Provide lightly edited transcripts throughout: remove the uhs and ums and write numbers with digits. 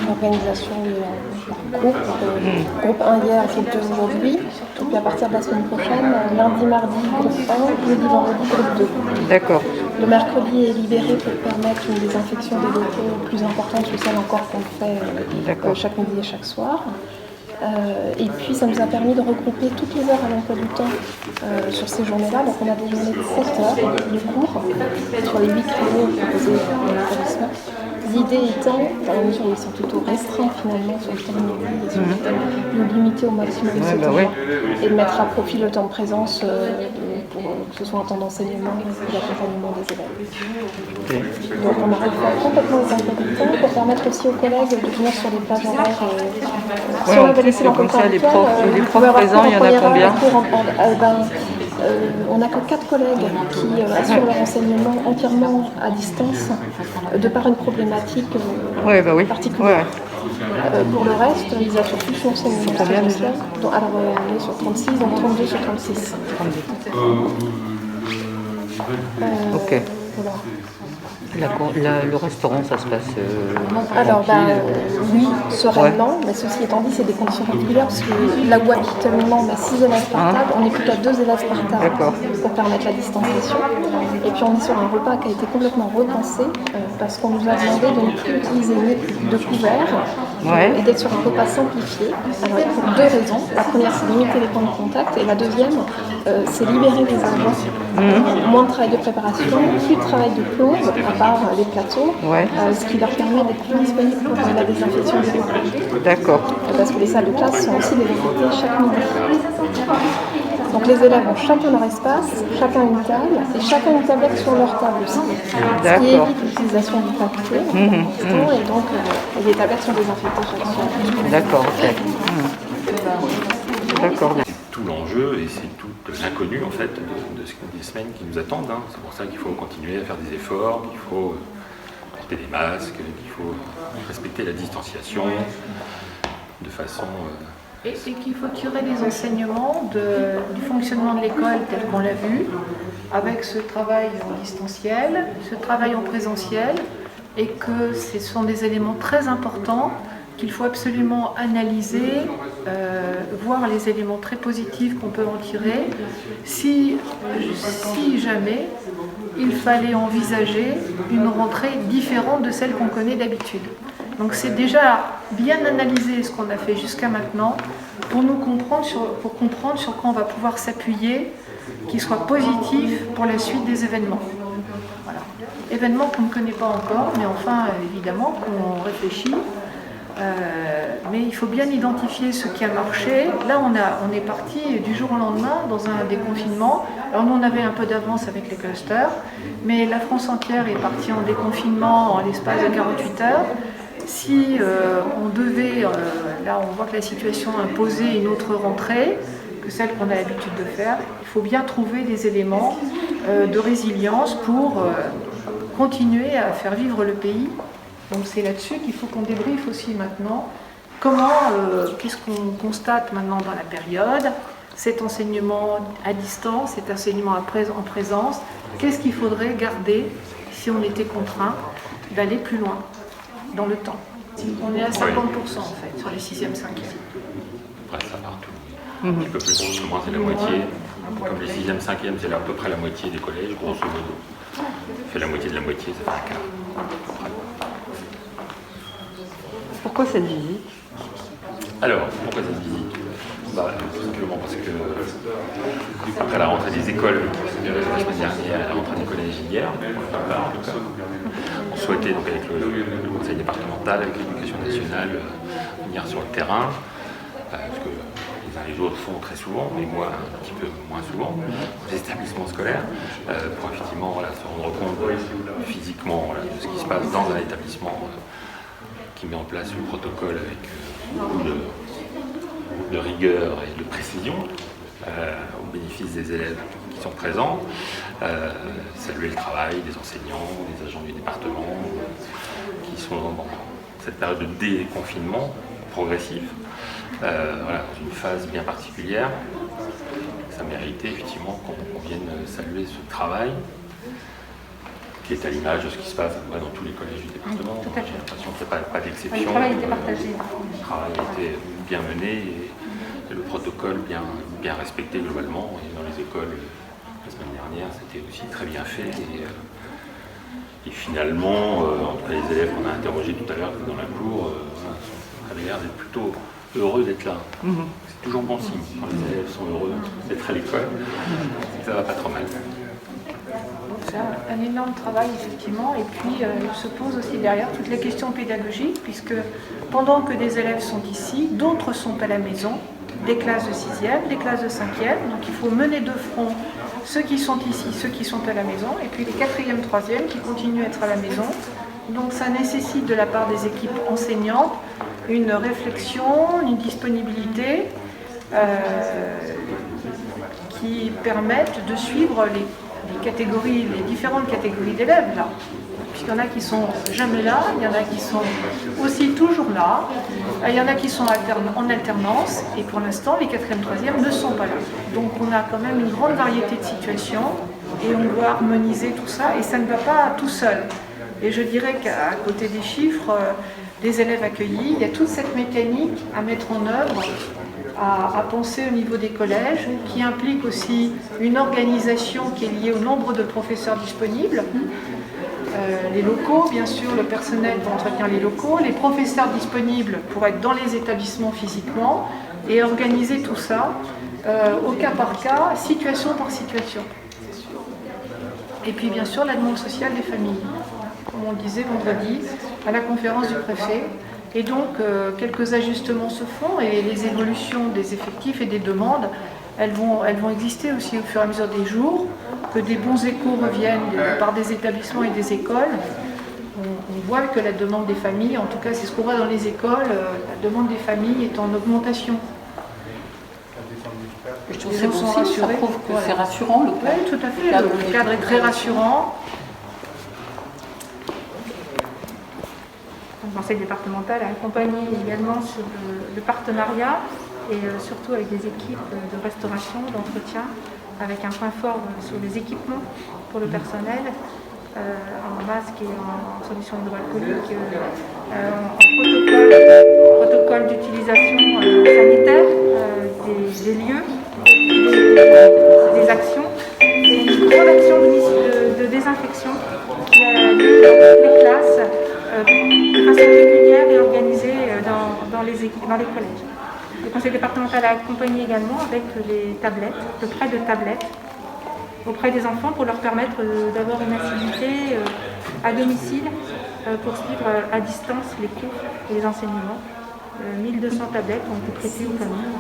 l'organisation par groupe. Groupe 1 hier, groupe 2 aujourd'hui. Et puis à partir de la semaine prochaine, lundi, mardi, groupe 1, jeudi, vendredi, groupe 2. D'accord. Le mercredi est libéré pour permettre une désinfection des locaux plus importante que celle encore qu'on fait chaque midi et chaque soir. Et puis ça nous a permis de regrouper toutes les heures à l'emploi du temps sur ces journées-là. Donc on a des journées de 7 heures de cours sur les 8 créneaux proposés dans l'établissement. L'idée étant, dans la mesure où ils sont plutôt restreints finalement sur le temps de midi et sur le temps de limiter au maximum ces temps-là et de mettre à profit le temps de présence pour que ce soit un temps d'enseignement et d'accompagnement des élèves. Donc on a refait complètement les emplois du temps pour permettre aussi aux collègues de venir sur des plages horaires. Si on avait laissé l'emploi du temps les profs présents, il y en a combien? On n'a que 4 collègues qui assurent leur enseignement entièrement à distance, de par une problématique particulière. Pour le reste, ils assurent tous l'enseignement présentiel. Alors on est sur 36, donc 32 sur 36. Ok. Voilà. Le restaurant, ça se passe alors, oui, sereinement, mais ceci étant dit, c'est des conditions particulières parce que là où habituellement on a 6 élèves par table, on est plutôt à 2 élèves par table pour permettre la distanciation. Et puis on est sur un repas qui a été complètement repensé parce qu'on nous a demandé de ne plus utiliser de couverts et d'être sur un repas simplifié. Alors, pour 2 raisons. La première, c'est limiter les points de contact, et la deuxième, c'est libérer les agents. Moins de travail de préparation, plus de travail de pause, à part les plateaux, ce qui leur permet d'être plus disponibles pour la désinfection des locaux. D'accord. Parce que les salles de classe sont aussi désinfectées chaque midi. Donc les élèves ont chacun leur espace, chacun une table, et chacun une tablette sur leur table aussi. Ce qui évite l'utilisation du papier et donc les tablettes sont désinfectées chaque soir. D'accord, ok. D'accord. Tout l'enjeu et c'est tout l'inconnu en fait des semaines qui nous attendent. C'est pour ça qu'il faut continuer à faire des efforts, qu'il faut porter des masques, qu'il faut respecter la distanciation de façon... Et qu'il faut tirer les enseignements du fonctionnement de l'école tel qu'on l'a vu, avec ce travail en distanciel, ce travail en présentiel, et que ce sont des éléments très importants qu'il faut absolument analyser, voir les éléments très positifs qu'on peut en tirer, si jamais il fallait envisager une rentrée différente de celle qu'on connaît d'habitude. Donc c'est déjà bien analyser ce qu'on a fait jusqu'à maintenant pour comprendre sur quoi on va pouvoir s'appuyer, qui soit positif pour la suite des événements. Voilà. Événements qu'on ne connaît pas encore, mais enfin évidemment qu'on réfléchit. Mais il faut bien identifier ce qui a marché. Là, on est parti du jour au lendemain dans un déconfinement. Alors nous, on avait un peu d'avance avec les clusters, mais la France entière est partie en déconfinement en l'espace de 48 heures. Si on devait, là on voit que la situation imposait une autre rentrée que celle qu'on a l'habitude de faire, il faut bien trouver des éléments de résilience pour continuer à faire vivre le pays. Donc c'est là-dessus qu'il faut qu'on débriefe aussi maintenant. Qu'est-ce qu'on constate maintenant dans la période, cet enseignement à distance, cet enseignement en présence, qu'est-ce qu'il faudrait garder si on était contraint d'aller plus loin dans le temps. On est à 50% en fait sur les 6e, 5e. Après ça partout. Un petit peu plus gros, moins c'est la moitié. Comme les 6e, 5e, c'est à peu près la moitié des collèges, grosso modo. Ça fait la moitié de la moitié, ça fait un quart. Pourquoi cette visite? Alors, pourquoi cette visite? Tout simplement parce que après la rentrée des écoles, la semaine dernière, la rentrée des collèges hier, en tout cas, on souhaitait donc avec le conseil départemental, avec l'éducation nationale, venir sur le terrain, parce que les uns et les autres font très souvent, mais moi un petit peu moins souvent, dans les établissements scolaires, pour effectivement se rendre compte physiquement de ce qui se passe dans un établissement qui met en place le protocole avec beaucoup de rigueur et de précision au bénéfice des élèves qui sont présents, saluer le travail des enseignants, des agents du département qui sont dans cette période de déconfinement progressif, dans une phase bien particulière. Ça méritait effectivement qu'on vienne saluer ce travail qui est à l'image de ce qui se passe dans tous les collèges du département. Tout à fait. J'ai l'impression qu'il n'y a pas d'exception. Le travail était partagé. Le travail a été bien mené et le protocole bien respecté globalement. Et dans les écoles, la semaine dernière, c'était aussi très bien fait. Et finalement, en tout cas, les élèves qu'on a interrogés tout à l'heure dans la cour avaient l'air d'être plutôt heureux d'être là. C'est toujours bon signe quand les élèves sont heureux d'être à l'école. Ça va pas trop mal. C'est un énorme travail, effectivement. Et puis, il se pose aussi derrière toutes les questions pédagogiques, puisque pendant que des élèves sont ici, d'autres sont à la maison, des classes de 6e, des classes de 5e. Donc, il faut mener de front ceux qui sont ici, ceux qui sont à la maison, et puis les 4e, 3e qui continuent à être à la maison. Donc, ça nécessite de la part des équipes enseignantes une réflexion, une disponibilité qui permettent de suivre les différentes catégories d'élèves là. Puisqu'il y en a qui sont jamais là, il y en a qui sont aussi toujours là, il y en a qui sont en alternance, et pour l'instant les 4e, 3e ne sont pas là. Donc on a quand même une grande variété de situations, et on doit harmoniser tout ça, et ça ne va pas tout seul. Et je dirais qu'à côté des chiffres, des élèves accueillis, il y a toute cette mécanique à mettre en œuvre, à penser au niveau des collèges, qui implique aussi une organisation qui est liée au nombre de professeurs disponibles, les locaux, bien sûr, le personnel pour entretenir les locaux, les professeurs disponibles pour être dans les établissements physiquement, et organiser tout ça au cas par cas, situation par situation. Et puis bien sûr la demande sociale des familles, comme on le disait vendredi à la conférence du préfet. Et donc, quelques ajustements se font, et les évolutions des effectifs et des demandes, elles vont exister aussi au fur et à mesure des jours, que des bons échos reviennent par des établissements et des écoles. On voit que la demande des familles, en tout cas c'est ce qu'on voit dans les écoles, la demande des familles est en augmentation. Je trouve que ça prouve que c'est rassurant, le cadre. Oui, tout à fait, le cadre est très rassurant. Le conseil départemental a accompagné également sur le partenariat et surtout avec des équipes de restauration, d'entretien, avec un point fort sur les équipements pour le personnel, en masque et en solution hydroalcoolique, en protocole d'utilisation sanitaire des lieux, des actions, et une grande action de désinfection qui a lieu dans les classes de façon régulière et organisée dans les collèges. Le conseil départemental a accompagné également avec les tablettes, le prêt de tablettes auprès des enfants pour leur permettre d'avoir une activité à domicile pour suivre à distance les cours et les enseignements. 1200 tablettes ont été prêtées aux familles.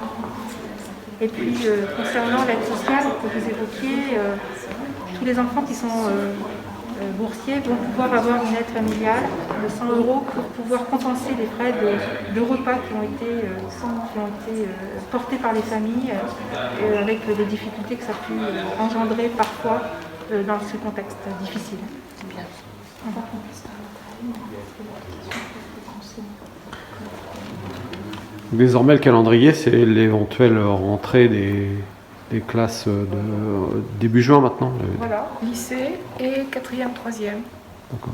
Et puis concernant l'aide sociale que vous évoquiez, tous les enfants qui sont boursiers vont pouvoir avoir une aide familiale de 100 € pour pouvoir compenser les frais de repas qui ont été portés par les familles avec les difficultés que ça a pu engendrer parfois dans ce contexte difficile. Désormais, le calendrier, c'est l'éventuelle rentrée des classes de début juin maintenant. Voilà, lycée et 4e, 3e. D'accord.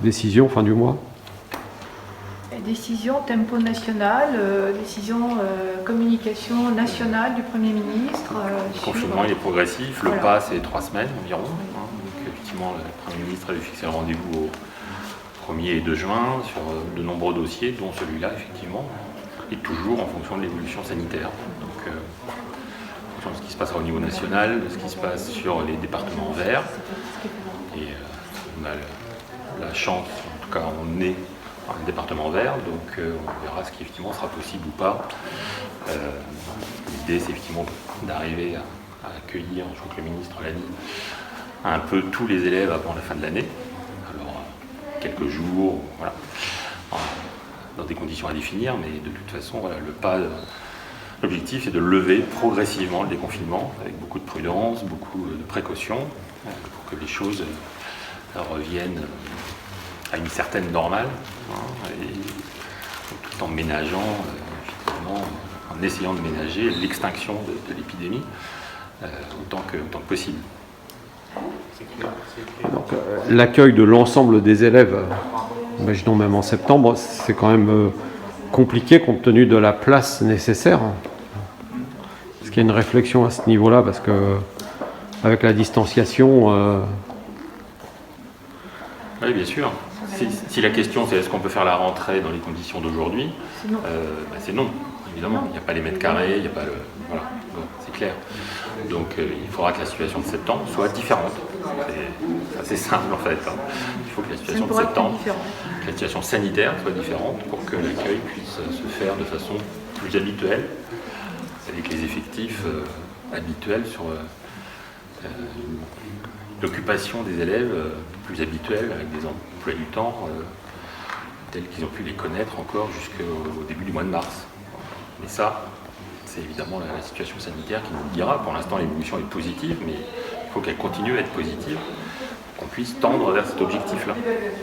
Décision fin du mois. Et décision tempo national, décision communication nationale du Premier ministre. Le confinement il est progressif, voilà. Le pas c'est 3 semaines environ. Donc effectivement, le Premier ministre avait fixé un rendez-vous au 1er et 2 juin sur de nombreux dossiers, dont celui-là effectivement, et toujours en fonction de l'évolution sanitaire. Donc, de ce qui se passe au niveau national, de ce qui se passe sur les départements verts. Et on a la chance, en tout cas on est dans un département vert, donc on verra ce qui effectivement sera possible ou pas. L'idée c'est effectivement d'arriver à accueillir, je crois que le ministre l'a dit, un peu tous les élèves avant la fin de l'année. Alors quelques jours, voilà, dans des conditions à définir, mais de toute façon voilà, l'objectif est de lever progressivement le déconfinement avec beaucoup de prudence, beaucoup de précautions pour que les choses reviennent à une certaine normale, et tout en ménageant, finalement, en essayant de ménager l'extinction de l'épidémie autant que possible. Donc, l'accueil de l'ensemble des élèves, imaginons même en septembre, c'est quand même compliqué compte tenu de la place nécessaire. Est-ce qu'il y a une réflexion à ce niveau-là? Parce que avec la distanciation... Oui, bien sûr. Si la question c'est est-ce qu'on peut faire la rentrée dans les conditions d'aujourd'hui, c'est non, évidemment. Il n'y a pas les mètres carrés, il n'y a pas le... Voilà, c'est clair. Donc il faudra que la situation de septembre soit différente. C'est assez simple en fait. Il faut que la situation de septembre, que la situation sanitaire soit différente pour que l'accueil puisse se faire de façon plus habituelle, avec les effectifs habituels sur l'occupation des élèves plus habituelle, avec des emplois du temps tels qu'ils ont pu les connaître encore jusqu'au début du mois de mars. Mais ça, c'est évidemment la situation sanitaire qui nous le dira. Pour l'instant, l'évolution est positive, mais il faut qu'elle continue à être positive pour qu'on puisse tendre vers cet objectif-là.